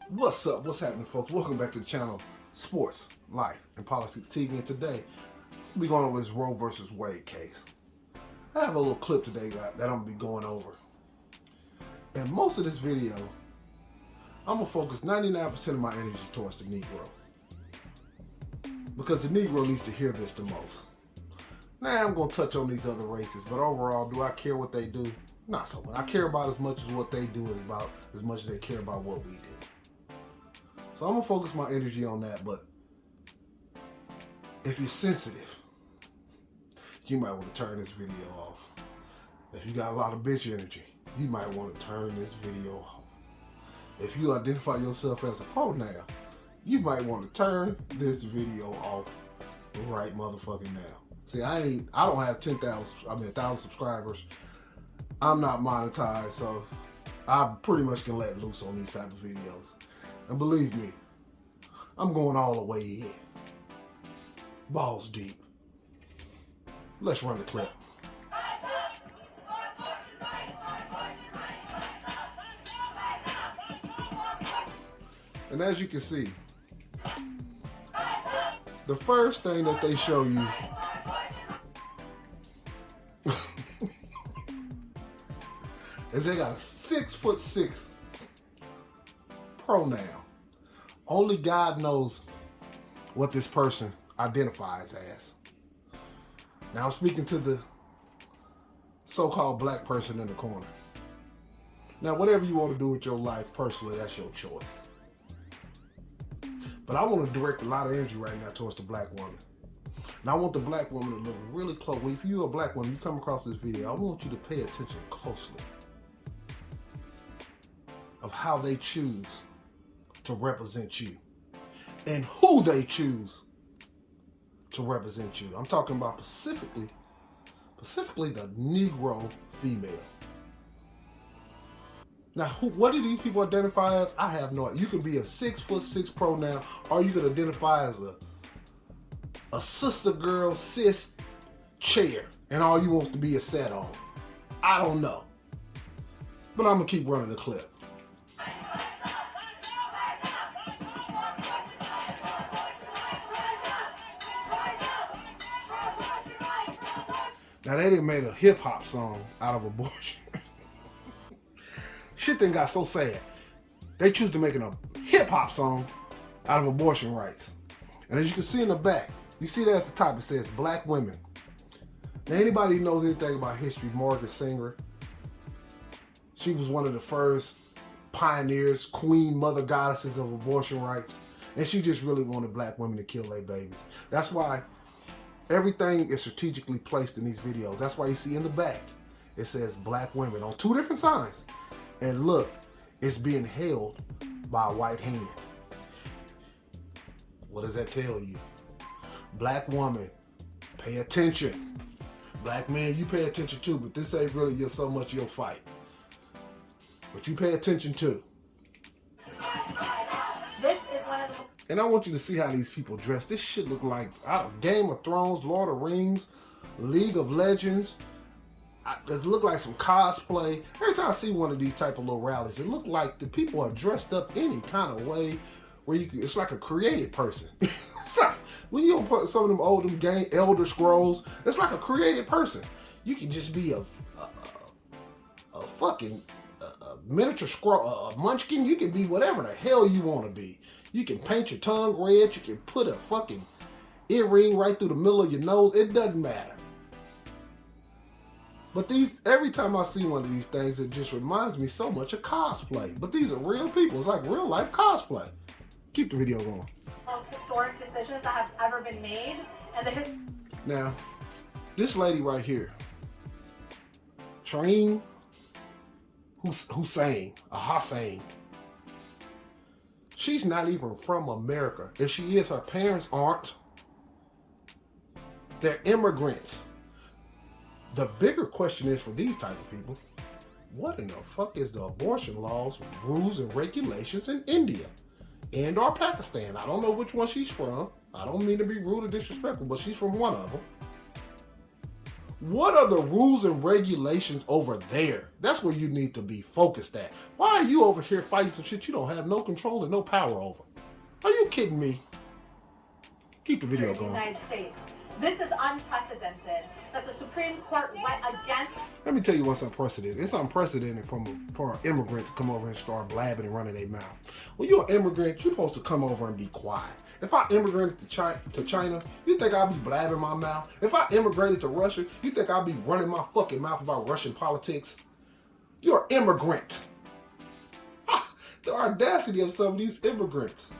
What's up? What's happening, folks? Welcome back to the channel Sports, Life, and Politics TV. And today, we're going over this Roe versus Wade case. I have a little clip today that I'm going to be going over. And most of this video, I'm going to focus 99% of my energy towards the Negro. Because the Negro needs to hear this the most. Now, I'm going to touch on these other races, but overall, do I care what they do? Not so much. I care about as much as what they do is about as much as they care about what we do. So I'm going to focus my energy on that, but if you're sensitive, you might want to turn this video off. If you got a lot of bitch energy, you might want to turn this video off. If you identify yourself as a pronoun, you might want to turn this video off right motherfucking now. See, I don't have 1,000 subscribers. I'm not monetized, so I pretty much can let loose on these type of videos. And believe me, I'm going all the way in. Balls deep. Let's run the clip. And as you can see, the first thing that they show you is they got a 6'6" pronoun. Only God knows what this person identifies as. Now I'm speaking to the so-called black person in the corner. Now whatever you want to do with your life personally, that's your choice. But I want to direct a lot of energy right now towards the black woman. And I want the black woman to look really close. If you're a black woman, you come across this video, I want you to pay attention closely of how they choose to represent you and who they choose to represent you. I'm talking about specifically the Negro female. Now, what do these people identify as? I have no idea. You can be a 6'6" pronoun, or you can identify as a sister girl, cis chair, and all you want to be is sat on. I don't know. But I'm gonna keep running the clip. Now they done made a hip hop song out of abortion. Shit then got so sad. They choose to make a hip hop song out of abortion rights. And as you can see in the back, you see that at the top it says black women. Now anybody who knows anything about history, Margaret Sanger, she was one of the first pioneers, queen, mother goddesses of abortion rights. And she just really wanted black women to kill their babies. That's why everything is strategically placed in these videos. That's why you see in the back, it says black women on 2 different signs. And look, it's being held by a white hand. What does that tell you? Black woman, pay attention. Black man, you pay attention too, but this ain't really so much your fight. But you pay attention too. This is one of the... And I want you to see how these people dress. This shit look like out of Game of Thrones, Lord of Rings, League of Legends. It look like some cosplay. Every time I see one of these type of little rallies, it look like the people are dressed up any kind of way where you can, it's like a creative person. It's like, when you don't put some of them old game Elder Scrolls, it's like a creative person. You can just be a fucking miniature scroll, a munchkin. You can be whatever the hell you want to be. You can paint your tongue red. You can put a fucking earring right through the middle of your nose. It doesn't matter. But every time I see one of these things, it just reminds me so much of cosplay. But these are real people. It's like real life cosplay. Keep the video going. Most historic decisions that have ever been made, and now, this lady right here, Shireen Hussein, she's not even from America. If she is, her parents aren't. They're immigrants. The bigger question is for these type of people, what in the fuck is the abortion laws, rules, and regulations in India and or Pakistan? I don't know which one she's from. I don't mean to be rude or disrespectful, but she's from one of them. What are the rules and regulations over there? That's where you need to be focused at. Why are you over here fighting some shit you don't have no control and no power over? Are you kidding me? Keep the video going. United States. This is unprecedented that the Supreme Court went against. Let me tell you what's unprecedented. It's unprecedented for an immigrant to come over and start blabbing and running their mouth. When you're an immigrant, you're supposed to come over and be quiet. If I immigrated to China, you think I'll be blabbing my mouth? If I immigrated to Russia, you think I'll be running my fucking mouth about Russian politics? You're an immigrant. The audacity of some of these immigrants.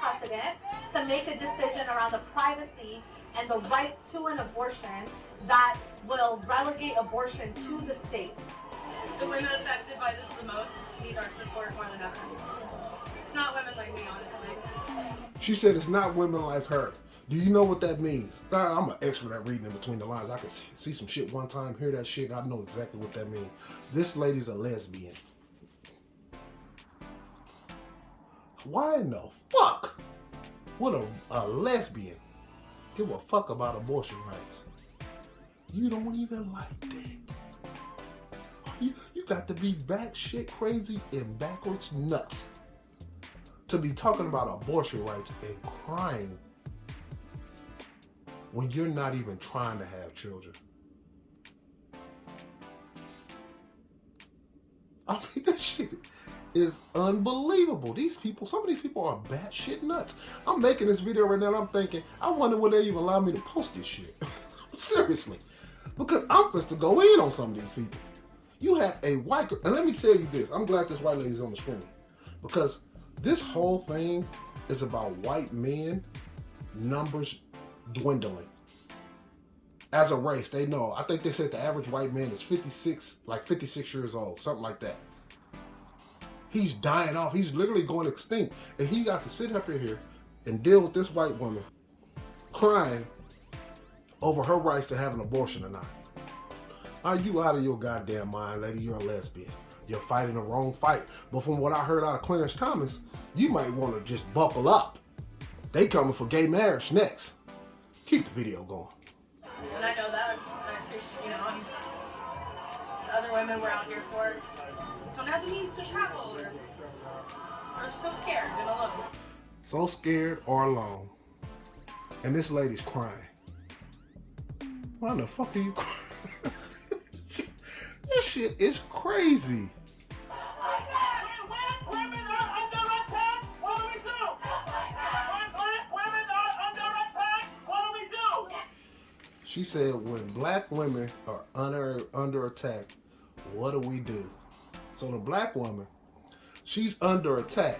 Precedent to make a decision around the privacy and the right to an abortion that will relegate abortion to the state. The women affected by this the most need our support more than ever. It's not women like me, honestly. She said it's not women like her. Do you know what that means? I'm an expert at reading in between the lines. I can see some shit one time, hear that shit, I know exactly what that means. This lady's a lesbian. Why in the fuck would a lesbian give a fuck about abortion rights? You don't even like dick. You got to be batshit crazy and backwards nuts to be talking about abortion rights and crying when you're not even trying to have children. I mean, this shit is unbelievable. These people, some of these people are batshit nuts. I'm making this video right now and I'm thinking, I wonder will they even allow me to post this shit. Seriously. Because I'm supposed to go in on some of these people. You have a white girl, and let me tell you this, I'm glad this white lady's on the screen. Because this whole thing is about white men, numbers dwindling. As a race, they know. I think they said the average white man is 56 years old, something like that. He's dying off. He's literally going extinct. And he got to sit up here and deal with this white woman crying over her rights to have an abortion or not. Are you out of your goddamn mind, lady? You're a lesbian. You're fighting the wrong fight. But from what I heard out of Clarence Thomas, you might want to just buckle up. They coming for gay marriage next. Keep the video going. And I know that. I appreciate, it's other women we're out here for. Don't have the means to travel or so scared and alone. So scared or alone. And this lady's crying. Why the fuck are you crying? This shit is crazy. Women are under attack. What do we do? Women are under attack. What do we do? She said when black women are under attack, what do we do? So the black woman, she's under attack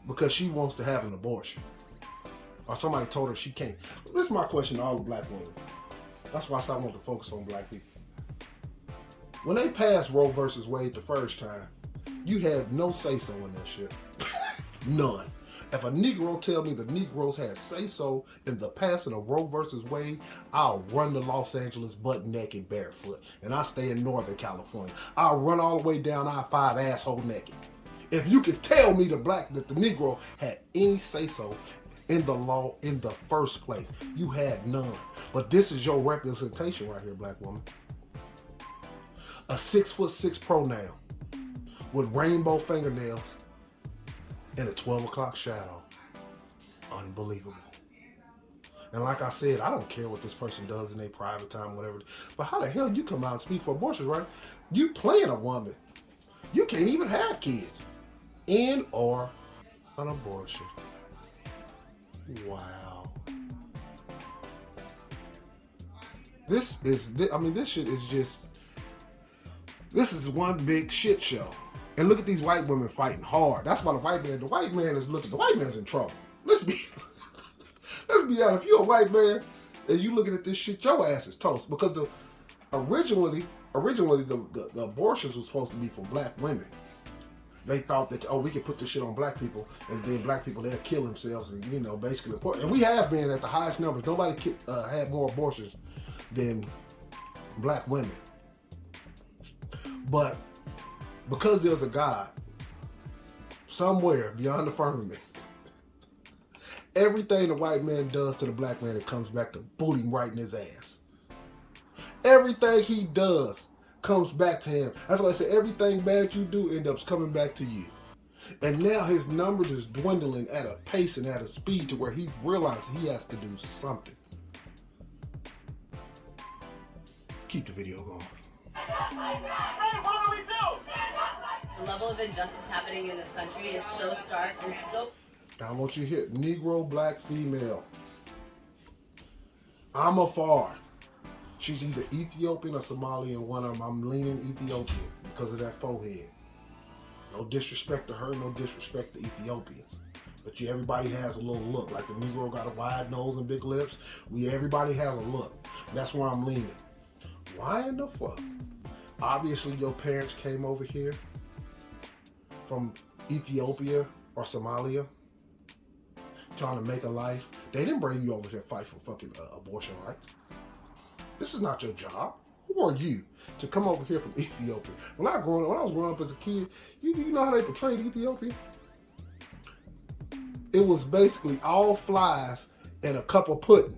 because she wants to have an abortion. Or somebody told her she can't. This is my question to all the black women. That's why I want to focus on black people. When they passed Roe versus Wade the first time, you had no say-so in that shit. None. If a Negro tell me the Negroes had say-so in the passing of Roe versus Wade, I'll run to Los Angeles butt naked barefoot. And I stay in Northern California. I'll run all the way down I-5 asshole naked. If you could tell me that the Negro had any say-so in the law in the first place, you had none. But this is your representation right here, black woman. A 6'6" pronoun with rainbow fingernails and a 12 o'clock shadow. Unbelievable. And like I said, I don't care what this person does in their private time, whatever. But how the hell you come out and speak for abortion, right? You playing a woman. You can't even have kids. In or an abortion. Wow. This shit is just, this is one big shit show. And look at these white women fighting hard. That's why the white man is looking, the white man's in trouble. Let's be honest. If you're a white man and you looking at this shit, your ass is toast. Because originally the abortions were supposed to be for black women. They thought that, we can put this shit on black people, and then black people, they'll kill themselves, and basically important. And we have been at the highest numbers. Nobody had more abortions than black women. But because there's a God somewhere beyond the firmament, Everything the white man does to the black man, it comes back to boot him right in his ass. Everything he does comes back to him. That's why I say everything bad you do ends up coming back to you. And now his numbers is dwindling at a pace and at a speed to where he realizes he has to do something. Keep the video going. Hey, what do we do? The level of injustice happening in this country is so stark and so... Now I want you to hear Negro, black, female. I'm afar. She's either Ethiopian or Somalian. One of them, I'm leaning Ethiopian because of that forehead. No disrespect to her, no disrespect to Ethiopians. But everybody has a little look. Like the Negro got a wide nose and big lips. Everybody has a look. That's where I'm leaning. Why in the fuck? Obviously your parents came over here from Ethiopia or Somalia trying to make a life. They didn't bring you over here to fight for fucking abortion rights. This is not your job. Who are you to come over here from Ethiopia? When I was growing up as a kid, you know how they portrayed Ethiopia? It was basically all flies and a cup of pudding.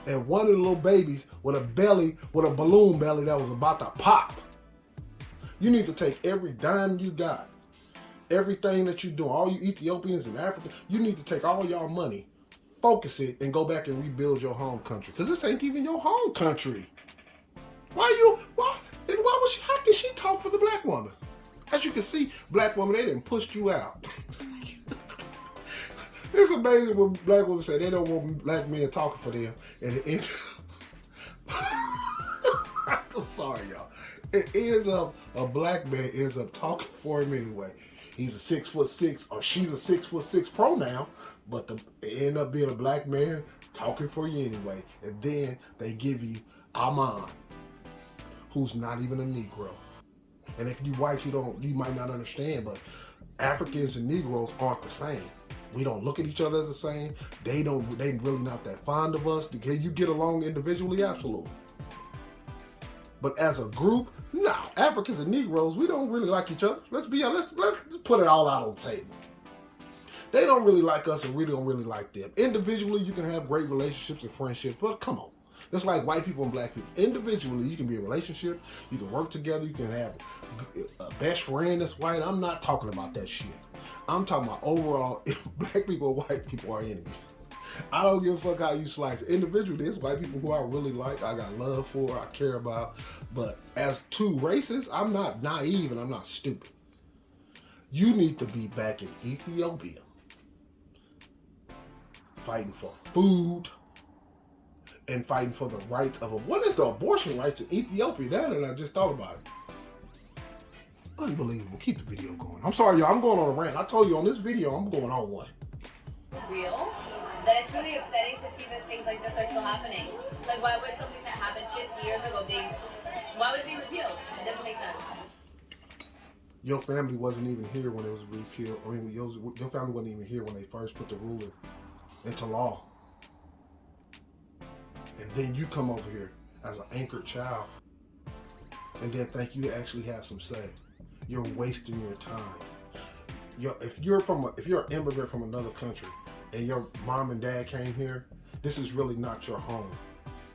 And one of the little babies with a belly, with a balloon belly that was about to pop. You need to take every dime you got, everything that you do, all you Ethiopians and Africans, you need to take all y'all money, focus it, and go back and rebuild your home country. Because this ain't even your home country. How can she talk for the black woman? As you can see, black woman, they done pushed you out. It's amazing when black women say they don't want black men talking for them. And it ends I'm sorry, y'all. It ends up, a black man ends up talking for him anyway. He's a 6'6", or she's a 6'6" pronoun, but it end up being a black man talking for you anyway. And then they give you Aman, who's not even a Negro. And if you white, you might not understand, but Africans and Negroes aren't the same. We don't look at each other as the same. They really not that fond of us. Can you get along individually? Absolutely. But as a group, no. Africans and Negroes, we don't really like each other. Let's be honest. Let's put it all out on the table. They don't really like us and we don't really like them. Individually, you can have great relationships and friendships, but come on. It's like white people and black people. Individually, you can be in a relationship, you can work together, you can have a best friend that's white. I'm not talking about that shit. I'm talking about overall, black people and white people are enemies. I don't give a fuck how you slice it. Individually, there's white people who I really like, I got love for, I care about. But as two races, I'm not naive and I'm not stupid. You need to be back in Ethiopia, fighting for food, and fighting for the rights of what is the abortion rights in Ethiopia? That and I just thought about it. Unbelievable. Keep the video going. I'm sorry, y'all. I'm going on a rant. I told you on this video, I'm going on one. Real? That it's really upsetting to see that things like this are still happening. Like, why would something that happened 50 years ago why would it be repealed? It doesn't make sense. Your family wasn't even here when it was repealed. I mean, your family wasn't even here when they first put the ruling into law. And then you come over here as an anchored child and then think you actually have some say. You're wasting your time. If you're an immigrant from another country and your mom and dad came here, this is really not your home.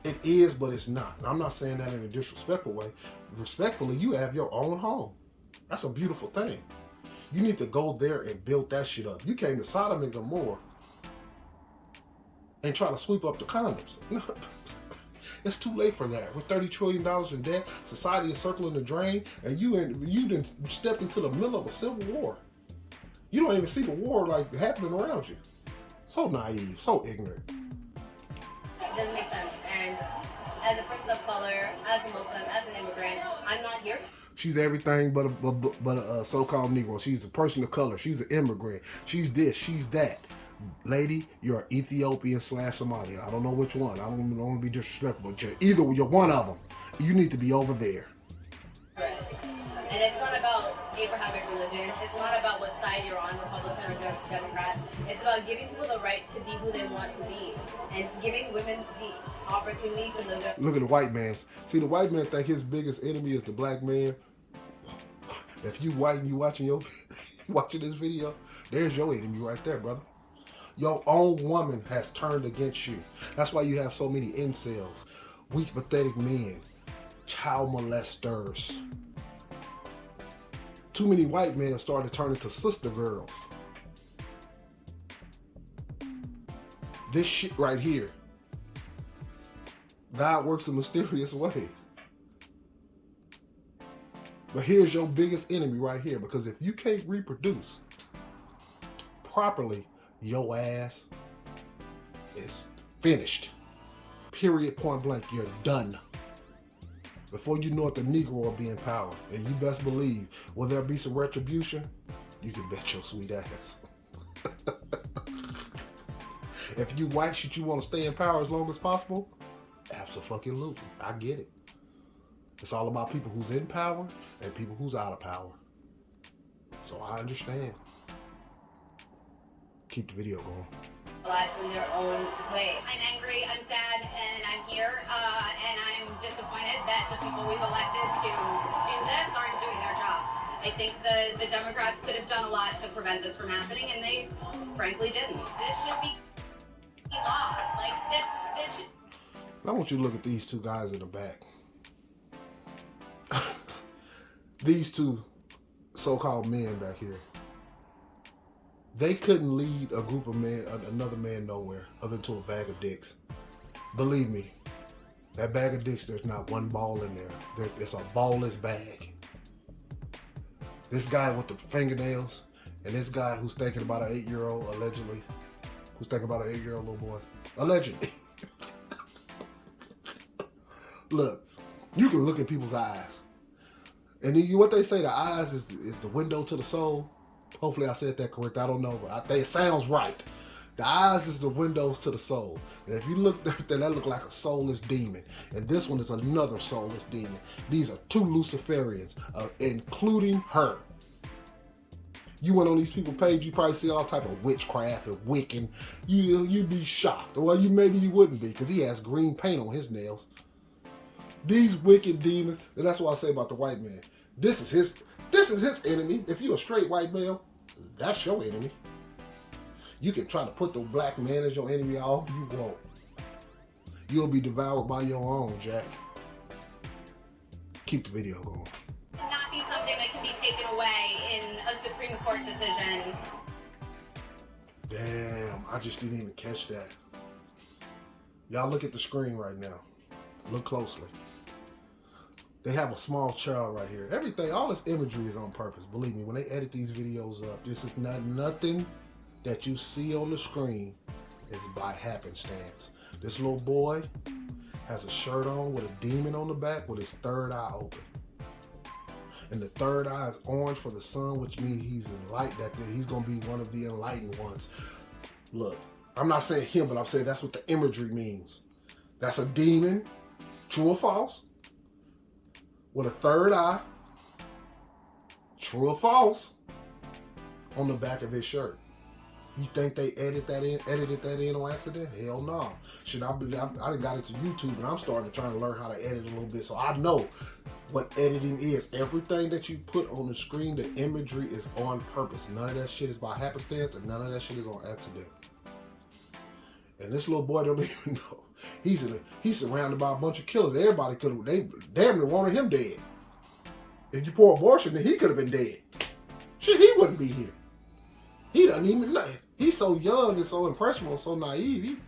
It is, but it's not. And I'm not saying that in a disrespectful way. Respectfully, you have your own home. That's a beautiful thing. You need to go there and build that shit up. You came to Sodom and Gomorrah and try to sweep up the condoms. It's too late for that. With $30 trillion in debt, society is circling the drain, and you done stepped into the middle of a civil war. You don't even see the war like happening around you. So naive, so ignorant. It doesn't make sense. And as a person of color, as a Muslim, as an immigrant, I'm not here. She's everything but a so-called Negro. She's a person of color. She's an immigrant. She's this, she's that. Lady, you're Ethiopian / Somalian. I don't know which one. I don't want to be disrespectful, but you're one of them. You need to be over there. Right. And it's not about Abrahamic religion. It's not about what side you're on, Republican or Democrat. It's about giving people the right to be who they want to be and giving women the opportunity to live their... Look at the white man. See, the white man think his biggest enemy is the black man. If you white and you watching this video, there's your enemy right there, brother. Your own woman has turned against you. That's why you have so many incels, weak, pathetic men, child molesters. Too many white men have started turning to sister girls. This shit right here. God works in mysterious ways. But here's your biggest enemy right here, because if you can't reproduce properly, your ass is finished. Period, point blank, you're done. Before you know it, the Negro will be in power. And you best believe, will there be some retribution? You can bet your sweet ass. If you white shit, you want to stay in power as long as possible? Absolutely. I get it. It's all about people who's in power and people who's out of power. So I understand. Keep the video going. Lives in their own way. I'm angry, I'm sad, and I'm here, and I'm disappointed that the people we've elected to do this aren't doing their jobs. I think the Democrats could have done a lot to prevent this from happening, and they frankly didn't. This should be law. Like, this should... I want you to look at these two guys in the back. These two so-called men back here. They couldn't lead a group of men, another man nowhere other than to a bag of dicks. Believe me, that bag of dicks, there's not one ball in there. It's a ballless bag. This guy with the fingernails and this guy who's thinking about an 8-year-old, allegedly, who's thinking about an 8-year-old little boy, allegedly. Look, you can look in people's eyes. And what they say, the eyes is the window to the soul. Hopefully I said that correct. I don't know, but I think it sounds right. The eyes is the windows to the soul. And if you look there, then that look like a soulless demon. And this one is another soulless demon. These are two Luciferians, including her. You went on these people's page, you probably see all type of witchcraft and Wiccan. You'd be shocked. Well, maybe you wouldn't be, because he has green paint on his nails. These wicked demons, and that's what I say about the white man. This is his enemy. If you're a straight white male, that's your enemy. You can try to put the black man as your enemy all you want. You'll be devoured by your own, Jack. Keep the video going. Not be something that can be taken away in a Supreme Court decision. Damn, I just didn't even catch that. Y'all look at the screen right now. Look closely. They have a small child right here. Everything, all this imagery is on purpose. Believe me, when they edit these videos up, this is nothing that you see on the screen is by happenstance. This little boy has a shirt on with a demon on the back with his third eye open. And the third eye is orange for the sun, which means he's enlightened, that he's going to be one of the enlightened ones. Look, I'm not saying him, but I'm saying that's what the imagery means. That's a demon, true or false, with a third eye, true or false, on the back of his shirt. You think they edited that in on accident? Hell no. Shit, I done got into YouTube and I'm starting to try to learn how to edit a little bit, so I know what editing is. Everything that you put on the screen, the imagery is on purpose. None of that shit is by happenstance and none of that shit is on accident. And this little boy don't even know. He's surrounded by a bunch of killers. Everybody they damn near wanted him dead. If you pour abortion, then he could have been dead. Shit, he wouldn't be here. He doesn't even know. He's so young and so impressionable, so naive.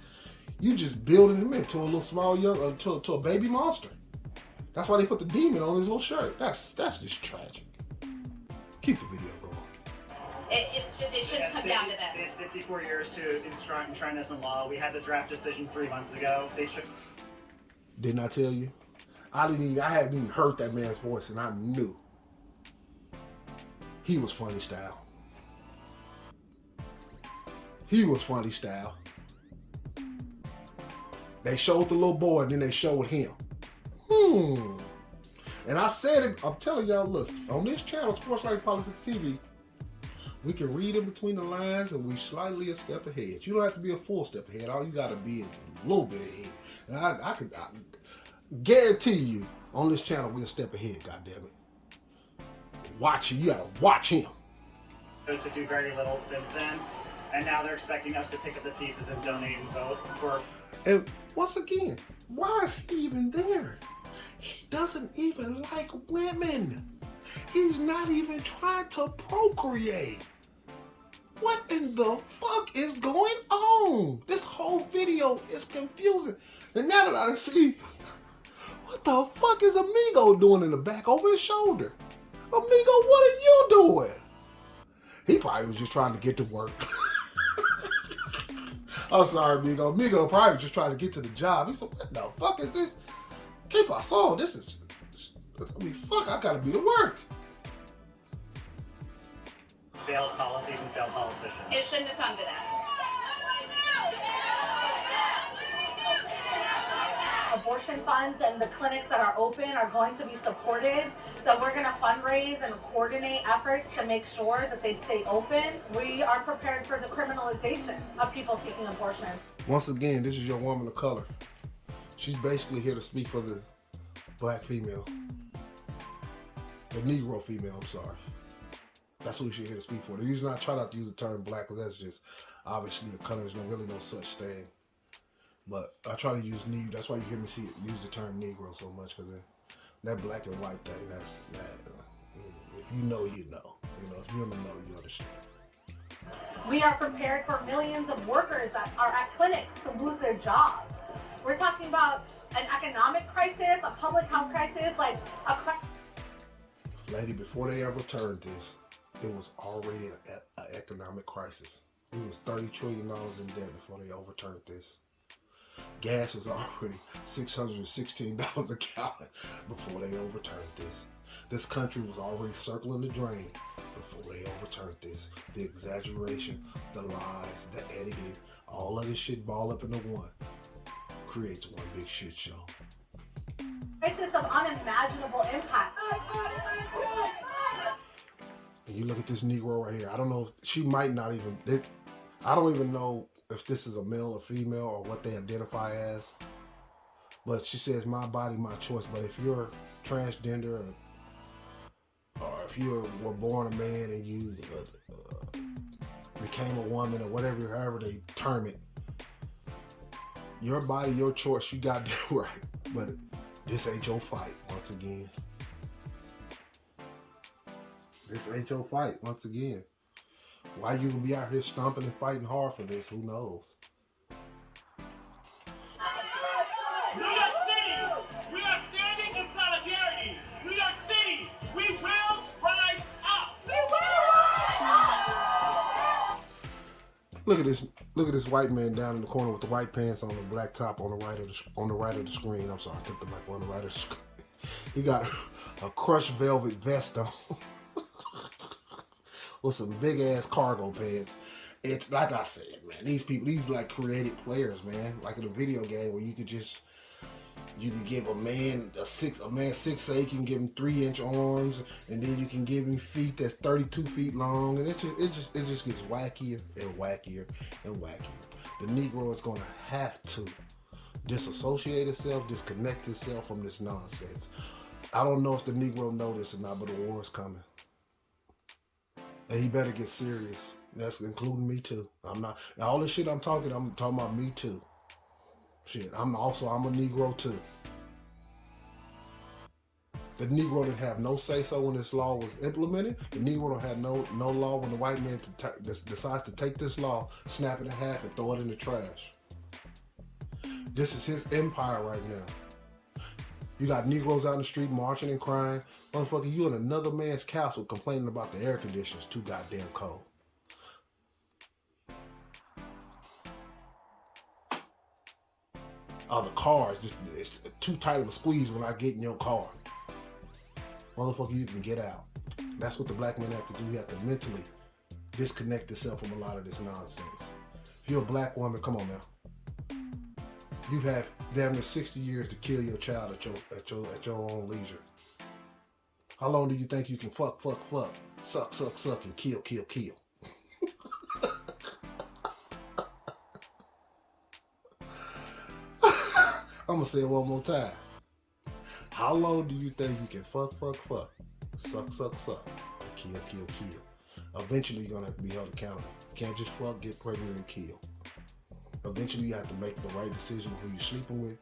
You just building him into a little small young, to a baby monster. That's why they put the demon on his little shirt. That's just tragic. Keep the video going. It shouldn't come down to this. It's 54 years to enshrine this in law. We had the draft decision 3 months ago. Didn't I tell you? I hadn't even heard that man's voice, and I knew he was funny style. He was funny style. They showed the little boy, and then they showed him. And I said it, I'm telling y'all, listen, on this channel, Sports Life Politics TV, we can read in between the lines and we slightly a step ahead. You don't have to be a full step ahead. All you got to be is a little bit ahead. And I guarantee you, on this channel, we're a step ahead, goddammit. Watch him. You got to watch him. To do very little since then. and now they're expecting us to pick up the pieces and donate and vote for. And once again, why is he even there? He doesn't even like women. He's not even trying to procreate. What in the fuck is going on? This whole video is confusing. And now that I see, what the fuck is Amigo doing in the back over his shoulder? Amigo, what are you doing? He probably was just trying to get to work. I'm sorry, Amigo. Amigo probably was just trying to get to the job. He said, what the fuck is this? Keep our soul. This is, I mean, fuck, I gotta be to work. Failed policies and failed politicians. It shouldn't have come to this. Abortion funds and the clinics that are open are going to be supported. So we're going to fundraise and coordinate efforts to make sure that they stay open. We are prepared for the criminalization of people seeking abortion. Once again, this is your woman of color. She's basically here to speak for the black female. The Negro female, I'm sorry. That's who she's here to speak for. The reason I try not to use the term black, because that's just obviously a color. There's really no such thing. But I try to use Negro. That's why you hear me use the term Negro so much, because that black and white thing, that's that. If you know, you know. You know, if you don't know, you understand. We are prepared for millions of workers that are at clinics to lose their jobs. We're talking about an economic crisis, a public health crisis, like a Lady, before they ever turned this, it was already an economic crisis. It was $30 trillion in debt before they overturned this. Gas was already $616 a gallon before they overturned this. This country was already circling the drain before they overturned this. The exaggeration, the lies, the editing, all of this shit ball up into one creates one big shit show. crisis of unimaginable impact. And you look at this Negro right here. I don't know. She might not even. I don't even know if this is a male or female or what they identify as. But she says, my body, my choice. But if you're transgender or if you were born a man and you became a woman or whatever, however they term it, your body, your choice, you got that right. But this ain't your fight, once again. This ain't your fight, once again. Why you gonna be out here stomping and fighting hard for this? Who knows? New York City, we are standing in solidarity. New York City, we will rise up. We will rise up. Look at this white man down in the corner with the white pants on, the black top on the right of the screen. I'm sorry, I took the mic on the right of the screen. He got a crushed velvet vest on. With some big ass cargo pants. It's like I said, man, these people, these like creative players, man. Like in a video game where you could give a man 6'8", you can give him 3-inch arms, and then you can give him feet that's 32 feet long, and it just gets wackier and wackier and wackier. The Negro is gonna have to disassociate itself, disconnect itself from this nonsense. I don't know if the Negro know this or not, but the war is coming. And he better get serious. That's including me too. I'm not, all this shit I'm talking about me too. Shit, I'm a Negro too. The Negro didn't have no say-so when this law was implemented. The Negro don't have no law when the white man decides to take this law, snap it in half, and throw it in the trash. This is his empire right now. You got Negroes out in the street marching and crying. Motherfucker, you in another man's castle complaining about the air conditioners too goddamn cold. Oh, the car is it's too tight of a squeeze when I get in your car. Motherfucker, you can get out. That's what the black man have to do. He have to mentally disconnect himself from a lot of this nonsense. If you're a black woman, come on now. You've had damn near 60 years to kill your child at your own leisure. How long do you think you can fuck, suck, and kill? I'm gonna say it one more time. How long do you think you can fuck, suck, and kill? eventually you're gonna have to be held accountable. You can't just fuck, get pregnant, and kill. Eventually you have to make the right decision who you're sleeping with,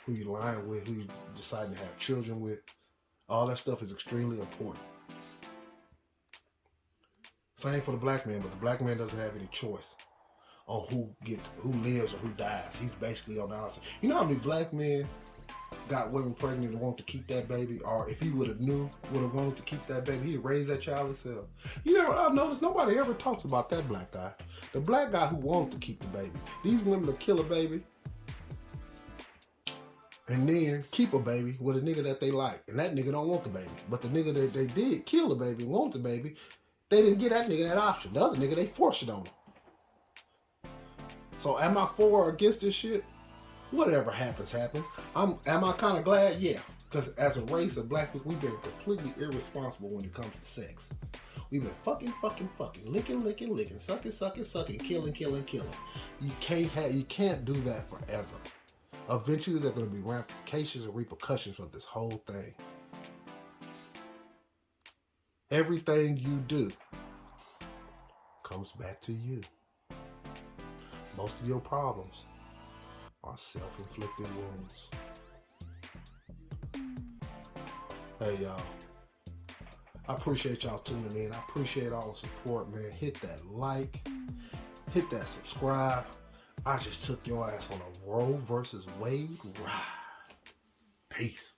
who you're lying with, who you deciding to have children with. All that stuff is extremely important. Same for the black man, but the black man doesn't have any choice on who lives or who dies. He's basically on the outside. You know how many black men got women pregnant and want to keep that baby, or if he would have wanted to keep that baby, he'd raise that child himself. You know, I've noticed nobody ever talks about that black guy. The black guy who wanted to keep the baby. These women will kill a baby and then keep a baby with a nigga that they like, and that nigga don't want the baby. But the nigga that they did kill the baby and want the baby, they didn't get that nigga that option. The other nigga, they forced it on him. So am I for or against this shit? Whatever happens, happens. Am I kind of glad? Yeah. Because as a race of black people, we've been completely irresponsible when it comes to sex. We've been fucking, licking, sucking, killing. You can't do that forever. Eventually, there are going to be ramifications and repercussions of this whole thing. Everything you do comes back to you. Most of your problems are self-inflicted wounds. Hey, y'all. I appreciate y'all tuning in. I appreciate all the support, man. Hit that like. Hit that subscribe. I just took your ass on a Roe versus Wade ride. Peace.